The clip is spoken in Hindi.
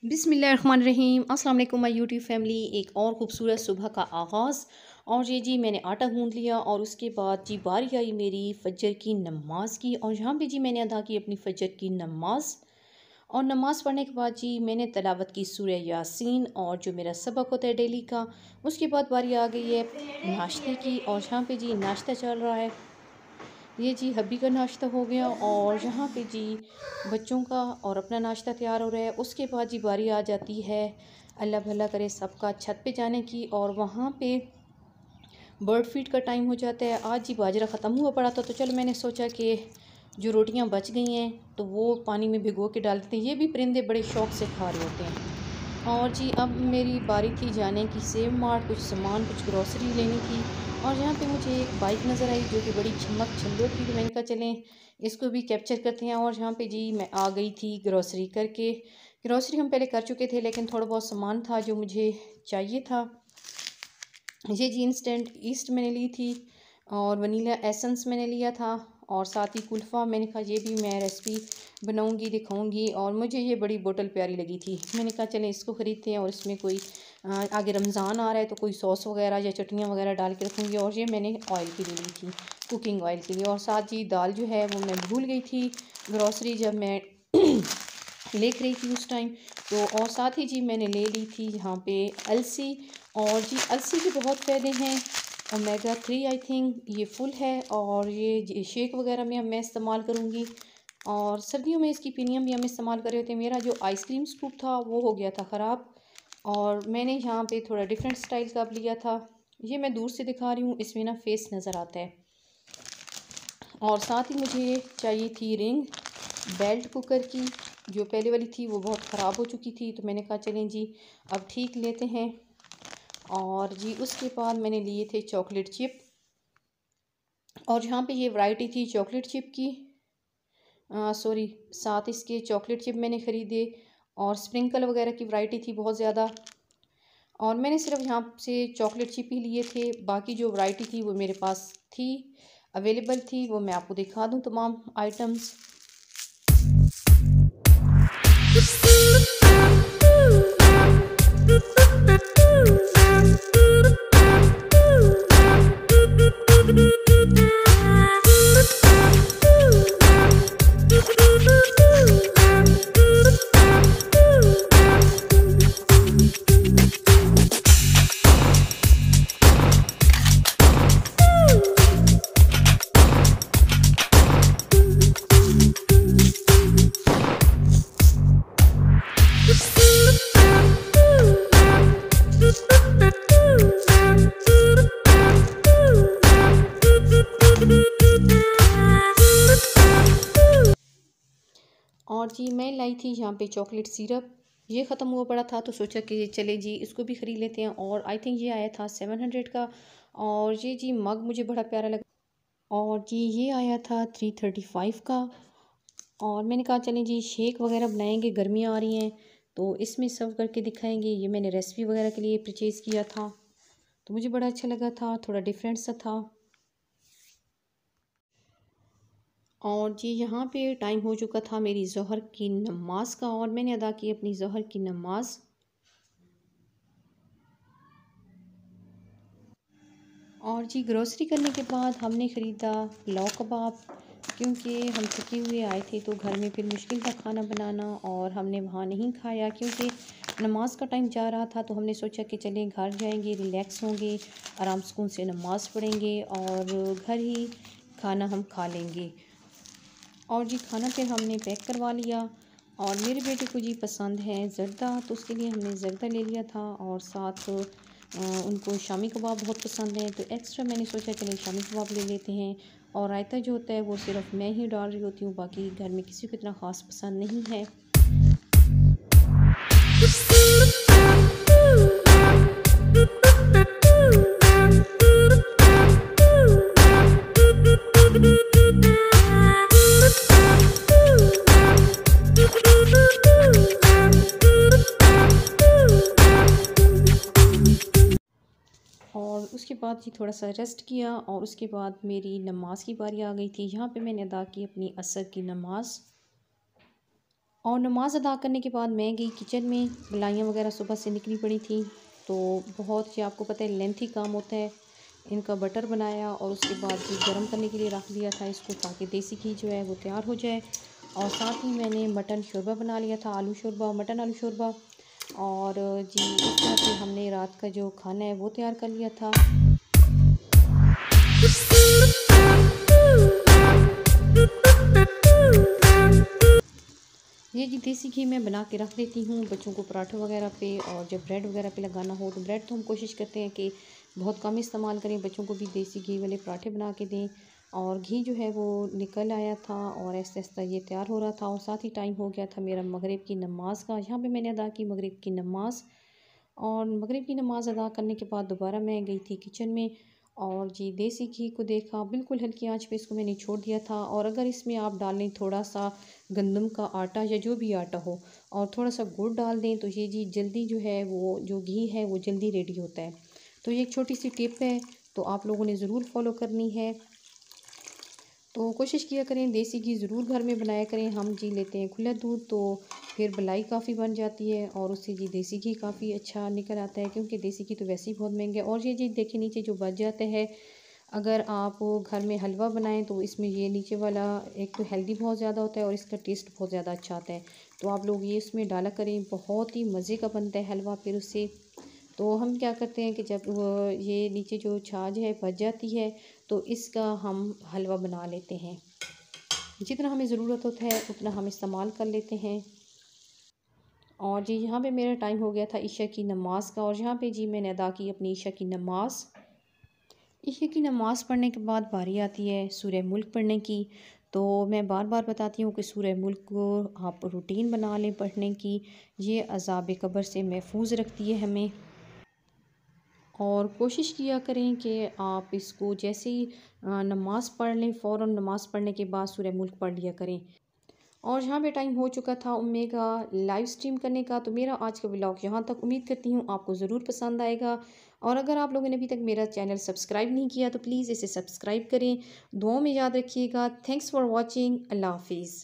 बिस्मिल्लाहिर्रहमानिर्रहीम। अस्सलाम वालेकुम माय यूट्यूब फैमिली। एक और ख़ूबसूरत सुबह का आगाज़। और ये जी मैंने आटा गूंद लिया और उसके बाद जी बारी आई मेरी फ़जर की नमाज की। और यहाँ पे जी मैंने अदा की अपनी फ़जर की नमाज। और नमाज़ पढ़ने के बाद जी मैंने तिलावत की सूरह यासीन और जो मेरा सबक होता है डेली का। उसके बाद बारी आ गई है नाश्ते की। और यहाँ पे जी नाश्ता चल रहा है। ये जी हब्बी का नाश्ता हो गया और यहाँ पे जी बच्चों का और अपना नाश्ता तैयार हो रहा है। उसके बाद जी बारी आ जाती है, अल्लाह भला करे सबका, छत पे जाने की। और वहाँ पे बर्ड फीड का टाइम हो जाता है। आज जी बाजरा ख़त्म हुआ पड़ा था, तो चलो मैंने सोचा कि जो रोटियां बच गई हैं तो वो पानी में भिगो के डाल देते हैं। ये भी परिंदे बड़े शौक़ से खा रहे होते हैं। और जी अब मेरी बारी थी जाने की सेव मार्ट, कुछ सामान, कुछ ग्रॉसरी लेने की। और यहाँ पे मुझे एक बाइक नज़र आई जो कि बड़ी चमक छल्लो थी, तो मैंने कहा चलें इसको भी कैप्चर करते हैं। और यहाँ पे जी मैं आ गई थी ग्रॉसरी करके। ग्रॉसरी हम पहले कर चुके थे, लेकिन थोड़ा बहुत सामान था जो मुझे चाहिए था। ये जी इंस्टेंट ईस्ट मैंने ली थी और वनीला एसेंस मैंने लिया था। और साथ ही कुल्फ़ा, मैंने कहा ये भी मैं रेसिपी बनाऊंगी, दिखाऊंगी। और मुझे ये बड़ी बोतल प्यारी लगी थी, मैंने कहा चलें इसको ख़रीदते हैं। और इसमें कोई आगे रमज़ान आ रहा है तो कोई सॉस वगैरह या चटनियाँ वगैरह डाल के रखूँगी। और ये मैंने ऑयल की भी ली थी, कुकिंग ऑयल के लिए। और साथ ही दाल जो है वो मैं भूल गई थी ग्रॉसरी जब मैं लेकर रही थी उस टाइम तो। और साथ ही जी मैंने ले ली थी यहाँ पे अलसी। और जी अलसी के बहुत फ़ायदे हैं, ओमेगा 3 आई थिंक ये फुल है। और ये शेक वगैरह में मैं इस्तेमाल करूँगी। और सर्दियों में इसकी पिनियम भी हम इस्तेमाल कर रहे होते हैं। मेरा जो आइसक्रीम स्कूप था वो हो गया था ख़राब, और मैंने यहाँ पे थोड़ा डिफरेंट स्टाइल का अब लिया था। ये मैं दूर से दिखा रही हूँ, इसमें ना फेस नज़र आता है। और साथ ही मुझे ये चाहिए थी रिंग बेल्ट कुकर की, जो पहले वाली थी वो बहुत ख़राब हो चुकी थी, तो मैंने कहा चलें जी अब ठीक लेते हैं। और जी उसके बाद मैंने लिए थे चॉकलेट चिप। और यहाँ पे ये वैरायटी थी चॉकलेट चिप की, सॉरी साथ इसके चॉकलेट चिप मैंने ख़रीदे। और स्प्रिंकल वगैरह की वैरायटी थी बहुत ज़्यादा। और मैंने सिर्फ यहाँ से चॉकलेट चिप ही लिए थे, बाकी जो वैरायटी थी वो मेरे पास थी, अवेलेबल थी। वो मैं आपको दिखा दूँ तमाम आइटम्स। और जी मैं लाई थी यहाँ पे चॉकलेट सिरप, ये ख़त्म हुआ पड़ा था तो सोचा कि चले जी इसको भी ख़रीद लेते हैं। और आई थिंक ये आया था 700 का। और ये जी मग मुझे बड़ा प्यारा लगा। और जी ये आया था 335 का। और मैंने कहा चलें जी शेक वगैरह बनाएंगे, गर्मियाँ आ रही हैं तो इसमें सर्व करके दिखाएंगे। ये मैंने रेसिपी वगैरह के लिए परचेज़ किया था, तो मुझे बड़ा अच्छा लगा था, थोड़ा डिफरेंट सा था। और जी यहाँ पे टाइम हो चुका था मेरी ज़ोहर की नमाज का, और मैंने अदा की अपनी ज़ोहर की नमाज। और जी ग्रोसरी करने के बाद हमने ख़रीदा पुलाव कबाब, क्योंकि हम थके हुए आए थे तो घर में फिर मुश्किल था खाना बनाना। और हमने वहाँ नहीं खाया क्योंकि नमाज का टाइम जा रहा था, तो हमने सोचा कि चलें घर जाएंगे, रिलैक्स होंगे, आराम सुकून से नमाज पढ़ेंगे और घर ही खाना हम खा लेंगे। और जी खाना फिर हमने पैक करवा लिया। और मेरे बेटे को जी पसंद है ज़र्दा, तो उसके लिए हमने ज़र्दा ले लिया था। और साथ उनको शामी कबाब बहुत पसंद है, तो एक्स्ट्रा मैंने सोचा चलें शामी कबाब ले लेते हैं। और रायता जो होता है वो सिर्फ मैं ही डाल रही होती हूँ, बाकी घर में किसी को इतना ख़ास पसंद नहीं है। और उसके बाद जी थोड़ा सा रेस्ट किया और उसके बाद मेरी नमाज की बारी आ गई थी। यहाँ पे मैंने अदा की अपनी असर की नमाज़। और नमाज़ अदा करने के बाद मैं गई किचन में। बलाइयाँ वगैरह सुबह से निकली पड़ी थी, तो बहुत ही आपको पता है लेंथी काम होता है। इनका बटर बनाया और उसके बाद भी गर्म करने के लिए रख दिया था इसको, ताकि देसी घी जो है वो तैयार हो जाए। और साथ ही मैंने मटन शोरबा बना लिया था, आलू शोरबा, मटन आलू शोरबा। और जी इस तरह से हमने रात का जो खाना है वो तैयार कर लिया था। ये जी देसी घी मैं बना के रख देती हूँ बच्चों को पराठों वगैरह पे, और जब ब्रेड वगैरह पे लगाना हो तो ब्रेड तो हम कोशिश करते हैं कि बहुत कम इस्तेमाल करें, बच्चों को भी देसी घी वाले पराठे बना के दें। और घी जो है वो निकल आया था और ऐसे ऐसे ये तैयार हो रहा था। और साथ ही टाइम हो गया था मेरा मगरिब की नमाज़ का। यहाँ पे मैंने अदा की मगरिब की नमाज़। और मगरिब की नमाज़ अदा करने के बाद दोबारा मैं गई थी किचन में, और जी देसी घी को देखा, बिल्कुल हल्की आंच पे इसको मैंने छोड़ दिया था। और अगर इसमें आप डालें थोड़ा सा गंदम का आटा या जो भी आटा हो, और थोड़ा सा गुड़ डाल दें, तो ये जी जल्दी जो है वो जो घी है वो जल्दी रेडी होता है। तो ये एक छोटी सी टिप है, तो आप लोगों ने ज़रूर फॉलो करनी है। तो कोशिश किया करें देसी घी ज़रूर घर में बनाया करें। हम जी लेते हैं खुला दूध, तो फिर मलाई काफ़ी बन जाती है और उससे जी देसी घी काफ़ी अच्छा निकल आता है, क्योंकि देसी घी तो वैसे ही बहुत महंगा है। और ये जी देखिए नीचे जो बच जाते हैं, अगर आप घर में हलवा बनाएं तो इसमें ये नीचे वाला एक तो हेल्दी बहुत ज़्यादा होता है और इसका टेस्ट बहुत ज़्यादा अच्छा आता है। तो आप लोग ये इसमें डाला करें, बहुत ही मज़े का बनता है हलवा। फिर उससे तो हम क्या करते हैं कि जब ये नीचे जो छाछ है बच जाती है, तो इसका हम हलवा बना लेते हैं। जितना हमें ज़रूरत होता है उतना हम इस्तेमाल कर लेते हैं। और जी यहाँ पे मेरा टाइम हो गया था ईशा की नमाज़ का, और यहाँ पे जी मैंने अदा की अपनी ईशा की नमाज़। ईशा की नमाज़ पढ़ने के बाद बारी आती है सूरह मुल्क पढ़ने की। तो मैं बार बार बताती हूँ कि सूरह मुल्क को आप रूटीन बना लें पढ़ने की। ये अज़ाब कब्र से महफूज रखती है हमें। और कोशिश किया करें कि आप इसको जैसे ही नमाज़ पढ़ लें, फ़ौरन नमाज़ पढ़ने के बाद सूरह मुल्क पढ़ लिया करें। और यहाँ पे टाइम हो चुका था उम्मे का लाइव स्ट्रीम करने का। तो मेरा आज का व्लॉग यहाँ तक, उम्मीद करती हूँ आपको ज़रूर पसंद आएगा। और अगर आप लोगों ने अभी तक मेरा चैनल सब्सक्राइब नहीं किया तो प्लीज़ इसे सब्सक्राइब करें। दुआओं में याद रखिएगा। Thanks for watching. अल्लाह हाफिज़।